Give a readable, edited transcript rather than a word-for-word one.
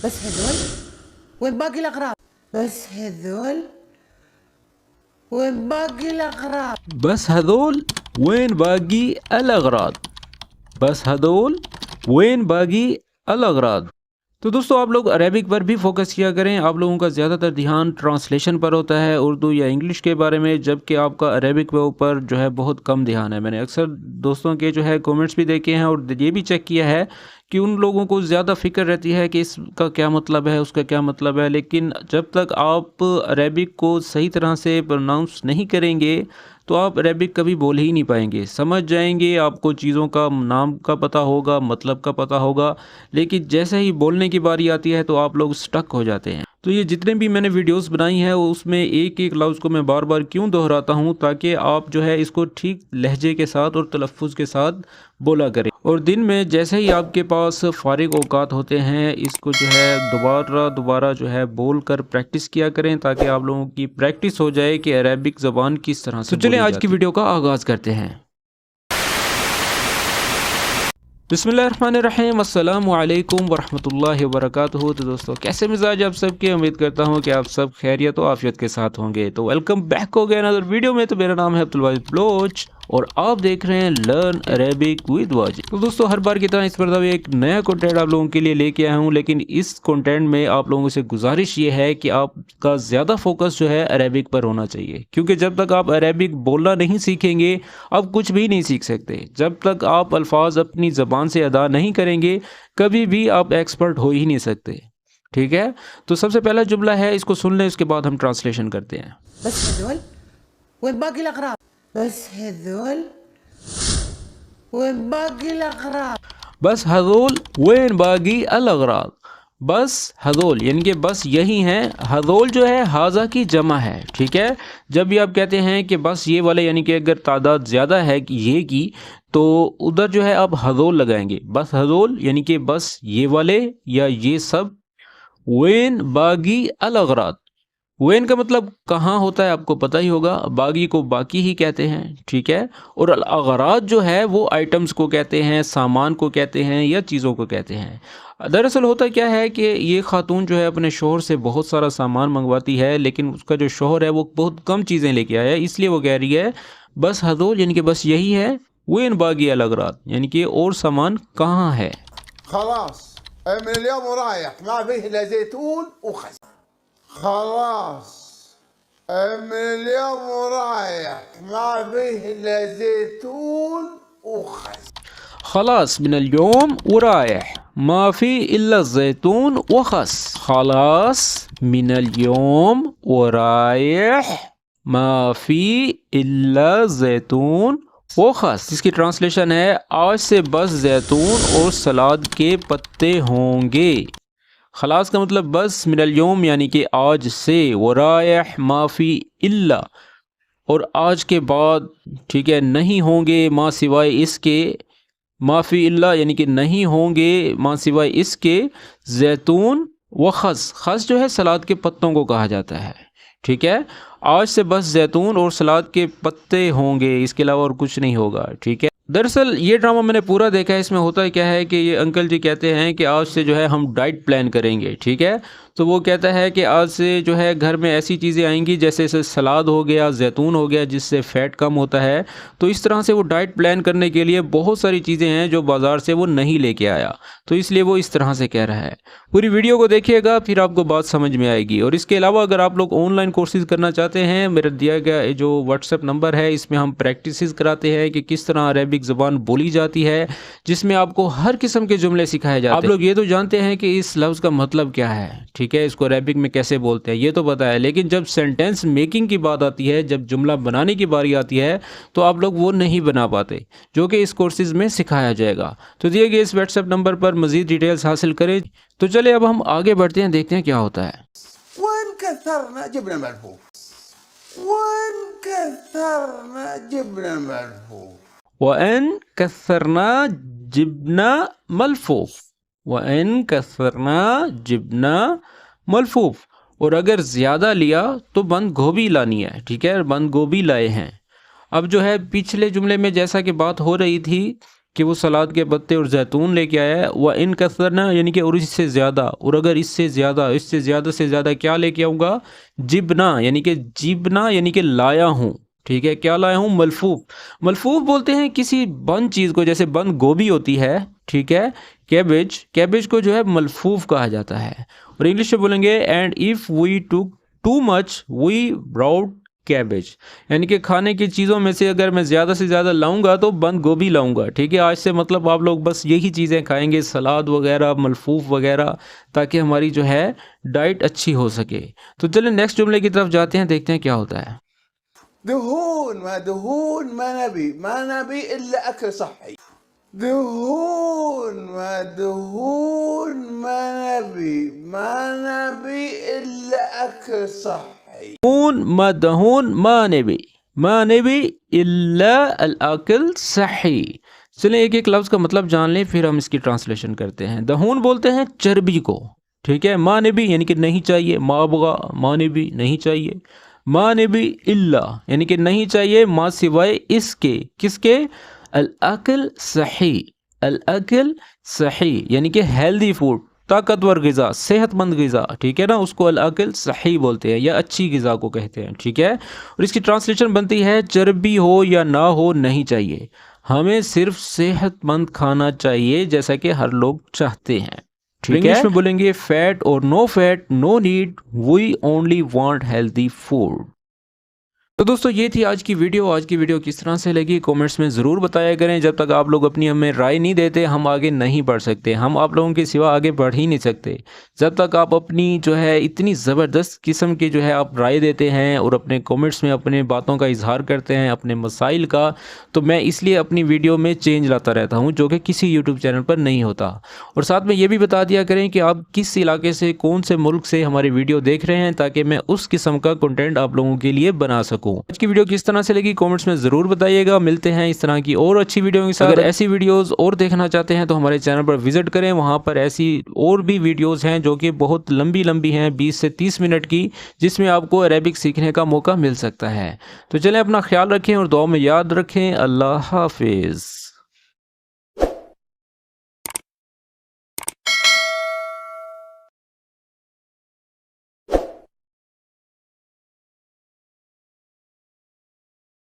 بس هذول وين باقي الأغراض؟ بس هذول وين باقي الأغراض؟ بس هذول وين باقي الأغراض؟ بس هذول وين باقي الأغراض؟ تو دوستو آپ لوگ عربک پر بھی فوکس کیا کریں. آپ لوگوں کا زیادہ تر دھیان ٹرانسلیشن پر ہوتا ہے اردو یا انگلش کے بارے میں، جبکہ آپ کا عربک کے اوپر جو ہے بہت کم دھیان ہے. میں نے اکثر دوستوں کے جو ہے کومنٹس بھی دیکھے ہیں اور یہ بھی چیک کیا ہے کہ ان لوگوں کو زیادہ فکر رہتی ہے کہ اس کا کیا مطلب ہے، اس کا کیا مطلب ہے، لیکن جب تک آپ عربک کو صحیح طرح سے پروناؤنس نہیں کریں گے تو آپ عربک کبھی بول ہی نہیں پائیں گے. سمجھ جائیں گے، آپ کو چیزوں کا نام کا پتہ ہوگا، مطلب کا پتہ ہوگا، لیکن جیسے ہی بولنے کی باری آتی ہے تو آپ لوگ سٹک ہو جاتے ہیں. تو یہ جتنے بھی میں نے ویڈیوز بنائی ہیں اس میں ایک ایک لفظ کو میں بار بار کیوں دہراتا ہوں، تاکہ آپ جو ہے اس کو ٹھیک لہجے کے ساتھ اور تلفظ کے ساتھ بولا کریں. اور دن میں جیسے ہی آپ کے پاس فارغ اوقات ہوتے ہیں اس کو جو ہے دوبارہ جو ہے بول کر پریکٹس کیا کریں، تاکہ آپ لوگوں کی پریکٹس ہو جائے کہ عربک زبان کس طرح سے. تو چلیں آج کی ویڈیو کا آغاز کرتے ہیں. بسم اللہ الرحمن الرحیم. السلام علیکم ورحمۃ اللہ وبرکاتہ. تو دوستو کیسے مزاج آپ سب کے؟ امید کرتا ہوں کہ آپ سب خیریت و عافیت کے ساتھ ہوں گے. تو ویلکم بیک ہو گیا نظر ویڈیو میں. تو میرا نام ہے عبدالواجد بلوچ اور آپ دیکھ رہے ہیں لرن عربک ود واجد. تو دوستو ہر بار کی طرح اس مرتبہ ایک نیا کنٹینٹ آپ لوگوں کے لیے لے کے آیا ہوں، لیکن اس کنٹینٹ میں آپ لوگوں سے گزارش یہ ہے کہ آپ کا زیادہ فوکس جو ہے عربک پر ہونا چاہیے، کیونکہ جب تک آپ عربک بولنا نہیں سیکھیں گے آپ کچھ بھی نہیں سیکھ سکتے. جب تک آپ الفاظ اپنی زبان سے ادا نہیں کریں گے کبھی بھی آپ ایکسپرٹ ہو ہی نہیں سکتے. ٹھیک ہے، تو سب سے پہلا جملہ ہے، اس کو سن لیں، اس کے بعد ہم ٹرانسلیشن کرتے ہیں. بس هذول وين باقي الأغراض؟ بس هذول وين باقي الأغراض؟ بس ہذول وین باقی الاغراض. بس ہذول یعنی کہ بس یہی ہیں. ہذول جو ہے ہاذا کی جمع ہے. ٹھیک ہے، جب بھی آپ کہتے ہیں کہ بس یہ والے، یعنی کہ اگر تعداد زیادہ ہے کہ یہ کی، تو ادھر جو ہے آپ ہذول لگائیں گے. بس ہذول یعنی کہ بس یہ والے یا یہ سب. وین باقی الاغراض، وین کا مطلب کہاں ہوتا ہے آپ کو پتہ ہی ہوگا، باقی کو باقی ہی کہتے ہیں. ٹھیک ہے، اور الاغراض جو ہے وہ آئٹمز کو کہتے ہیں، سامان کو کہتے ہیں یا چیزوں کو کہتے ہیں. دراصل ہوتا کیا ہے کہ یہ خاتون جو ہے اپنے شوہر سے بہت سارا سامان منگواتی ہے، لیکن اس کا جو شوہر ہے وہ بہت کم چیزیں لے کے آیا ہے، اس لیے وہ کہہ رہی ہے بس ہذول یعنی کہ بس یہی ہے. وین باقی الاغراض یعنی کہ اور سامان کہاں ہے. خلاص من اليوم ورايح ما فيه الا زيتون وخس. خلاص من اليوم ورايح ما فيه الا زيتون وخس. خلاص من اليوم ورايح ما في إلا الزيتون وخس. خلاص من اليوم ورايح ما في إلا زيتون وخس. اس کی ٹرانسلیشن ہے آج سے بس زیتون اور سلاد کے پتے ہوں گے. خلاص کا مطلب بس، من اليوم یعنی کہ آج سے، ورائح ما فی الا اور آج کے بعد. ٹھیک ہے، نہیں ہوں گے ما سوائے اس کے، ما فی الا یعنی کہ نہیں ہوں گے ما سوائے اس کے، زیتون و خس. خس جو ہے سلاد کے پتوں کو کہا جاتا ہے. ٹھیک ہے، آج سے بس زیتون اور سلاد کے پتے ہوں گے، اس کے علاوہ اور کچھ نہیں ہوگا. ٹھیک ہے، دراصل یہ ڈرامہ میں نے پورا دیکھا ہے. اس میں ہوتا کیا ہے کہ یہ انکل جی کہتے ہیں کہ آج سے جو ہے ہم ڈائٹ پلان کریں گے. ٹھیک ہے، تو وہ کہتا ہے کہ آج سے جو ہے گھر میں ایسی چیزیں آئیں گی جیسے سلاد ہو گیا، زیتون ہو گیا جس سے فیٹ کم ہوتا ہے. تو اس طرح سے وہ ڈائٹ پلان کرنے کے لیے بہت ساری چیزیں ہیں جو بازار سے وہ نہیں لے کے آیا، تو اس لیے وہ اس طرح سے کہہ رہا ہے. پوری ویڈیو کو دیکھیے گا پھر آپ کو بات سمجھ میں آئے گی. اور اس کے علاوہ اگر آپ لوگ آن لائن کورسز کرنا چاہتے ہیں، میرا دیا گیا جو واٹس ایپ نمبر ہے اس میں ہم پریکٹسز کراتے ہیں کہ کس طرح عربک زبان بولی جاتی ہے، جس میں آپ کو ہر قسم کے جملے سکھائے جاتے ہیں. آپ لوگ یہ تو جانتے ہیں کہ اس لفظ کا مطلب کیا ہے، ٹھیک ہے، اس کو عربک میں کیسے بولتے ہیں یہ تو پتہ ہے، لیکن جب سینٹینس میکنگ کی بات آتی ہے، جب جملہ بنانے کی باری آتی ہے تو آپ لوگ وہ نہیں بنا پاتے، جو کہ اس کورسز میں سکھایا جائے گا. تو دیے گئے اس واٹس ایپ نمبر پر مزید ڈیٹیلز حاصل کریں. تو چلے اب ہم آگے بڑھتے ہیں، دیکھتے ہیں کیا ہوتا ہے. وين كثرنا جبنا ملفوف. وين كثرنا جبنا ملفوف. وَإِن كَثَّرْنَا جِبْنَا مَلْفُوف. وَإِن كَثَّرْنَا جِبْنَا مَلْفُوف. اور اگر زیادہ لیا تو بند گوبھی لانی ہے. ٹھیک ہے، بند گوبھی لائے ہیں. اب جو ہے پچھلے جملے میں جیسا کہ بات ہو رہی تھی کہ وہ سلاد کے پتے اور زیتون لے کے آیا ہے، و ان کثرنا یعنی کہ اور اس سے زیادہ، اور اگر اس سے زیادہ سے زیادہ کیا لے کے آؤں گا، جبنا یعنی کہ جبنا یعنی کہ لایا ہوں، ٹھیک ہے، کیا لایا ہوں، ملفوف۔ ملفوف بولتے ہیں کسی بند چیز کو، جیسے بند گوبھی ہوتی ہے، ٹھیک ہے، کیبج کو جو ہے ملفوف کہا جاتا ہے۔ اور انگلش میں بولیں گے اینڈ ایف وی ٹوک ٹو مچ وی براؤٹ کیبج، یعنی کہ کھانے کی چیزوں میں سے اگر میں زیادہ سے زیادہ لاؤں گا تو بند گوبھی لاؤں گا، ٹھیک ہے۔ آج سے مطلب آپ لوگ بس یہی چیزیں کھائیں گے، سلاد وغیرہ، ملفوف وغیرہ، تاکہ ہماری جو ہے ڈائٹ اچھی ہو سکے۔ تو چلیں نیکسٹ جملے کی طرف جاتے ہیں، دیکھتے ہیں کیا ہوتا ہے۔ دهون ما نبي إلا أكل صحي. دهون ما نبي إلا أكل صحي. دهون ما نبی الا الاکل صحی۔ چلیں ایک ایک لفظ کا مطلب جان لیں، پھر ہم اس کی ٹرانسلیشن کرتے ہیں۔ دہون بولتے ہیں چربی کو، ٹھیک ہے، ما نبی یعنی کہ نہیں چاہیے، ما بغا ما نبی نہیں چاہیے، ما نبی الا یعنی کہ نہیں چاہیے ما سوائے اس کے، کس کے، الاکل صحیح یعنی کہ ہیلدی فوڈ، طاقتور غذا، صحت مند غذا، ٹھیک ہے نا، اس کو الاکل صحیح بولتے ہیں یا اچھی غذا کو کہتے ہیں، ٹھیک ہے۔ اور اس کی ٹرانسلیشن بنتی ہے چربی ہو یا نہ ہو نہیں چاہیے، ہمیں صرف صحت مند کھانا چاہیے جیسا کہ ہر لوگ چاہتے ہیں، ٹھیک ہے۔ انگلش میں بولیں گے فیٹ اور no fat no need we only want healthy food. تو دوستو یہ تھی آج کی ویڈیو کس طرح سے لگی کومنٹس میں ضرور بتایا کریں۔ جب تک آپ لوگ اپنی ہمیں رائے نہیں دیتے ہم آگے نہیں بڑھ سکتے، ہم آپ لوگوں کے سوا آگے بڑھ ہی نہیں سکتے۔ جب تک آپ اپنی جو ہے اتنی زبردست قسم کی جو ہے آپ رائے دیتے ہیں اور اپنے کومنٹس میں اپنے باتوں کا اظہار کرتے ہیں، اپنے مسائل کا، تو میں اس لیے اپنی ویڈیو میں چینج لاتا رہتا ہوں، جو کہ کسی یوٹیوب چینل پر نہیں ہوتا۔ اور ساتھ میں یہ بھی بتا دیا کریں کہ آپ کس علاقے سے، کون سے ملک سے ہماری ویڈیو دیکھ رہے ہیں، تاکہ میں اس قسم کا کنٹینٹ آپ لوگوں کے لیے بنا سکوں۔ آج کی ویڈیو کس طرح سے لگی کومنٹس میں ضرور بتائیے گا۔ ملتے ہیں اس طرح کی اور اچھی ویڈیو کے ساتھ۔ اگر ایسی ویڈیوز اور دیکھنا چاہتے ہیں تو ہمارے چینل پر وزٹ کریں، وہاں پر ایسی اور بھی ویڈیوز ہیں جو کہ بہت لمبی ہیں، 20 سے 30 منٹ کی، جس میں آپ کو عربک سیکھنے کا موقع مل سکتا ہے۔ تو چلیں اپنا خیال رکھیں اور دعاؤں میں یاد رکھیں۔ اللہ حافظ۔